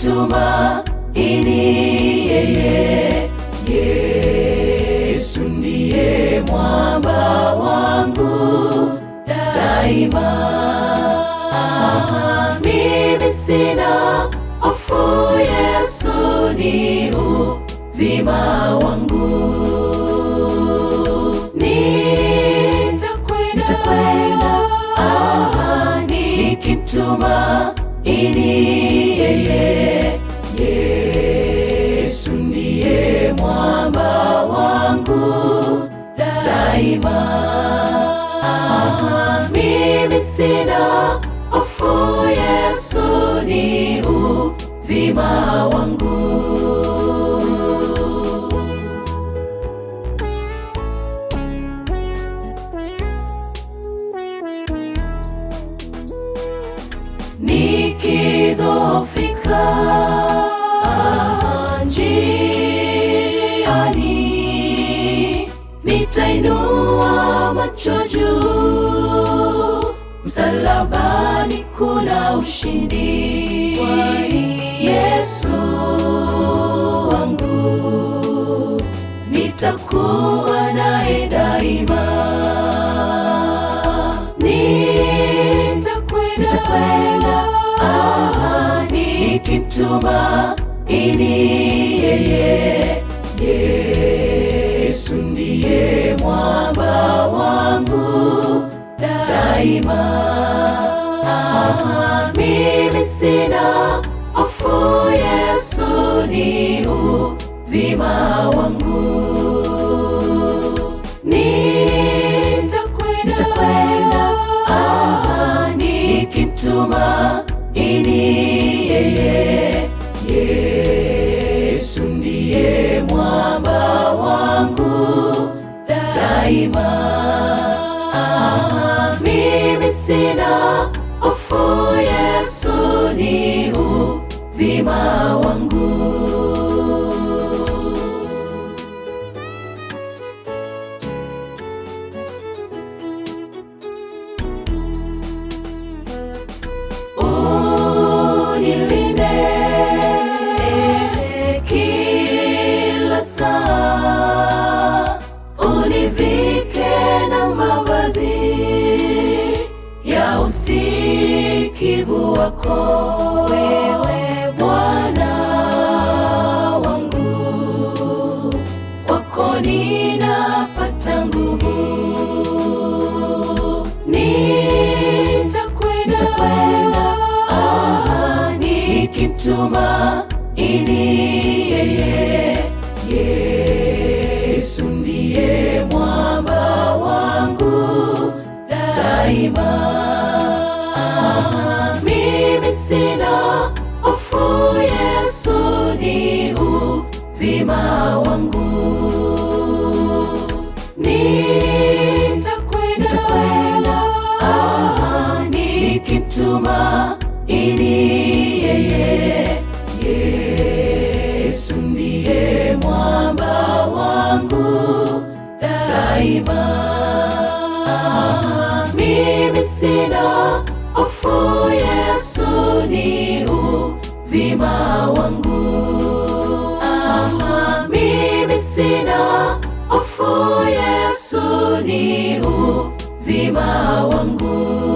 nikimtumaini yeye. Yesu ndiye mwamba wangu daima. Mimi sina hofu, Yesu ni uzima wangu. Nitakwenda nikimtumaini yeye. Yesu ndiye mwamba wangu daima. Mimi sina hofu, Yesu ni uzima wangu. Nikidhoofika njiani, nitainua macho juu. Msalabani kuna ushindi, kwani Yesu wangu nitakuwa naye daima. Nitakwenda nikimtumaini yeye. Yesu ndiye mwamba wangu daima. Mimi sina hofu, Yesu ni uzima wangu. Nitakwenda nikimtumaini yeye. Yesu ndiye mwamba wangu daima. Mimi sina hofu, Yesu ni uzima wangu. Unilinde kila saa, univike na mavazi ya usikivu wako, wewe Bwana wangu. Kwako ninapata nguvu. Nitakwenda nikimtumaini yeye. Yesu ndiye mwamba wangu daima. Mimi sina hofu, Yesu ni uzima wangu. Nitakwenda nikimtumaini yeye. Yesu ndiye mwamba wangu daima. Mimi sina hofu, Yesu ni uzima wangu. Mimi sina hofu, Yesu ni uzima wangu.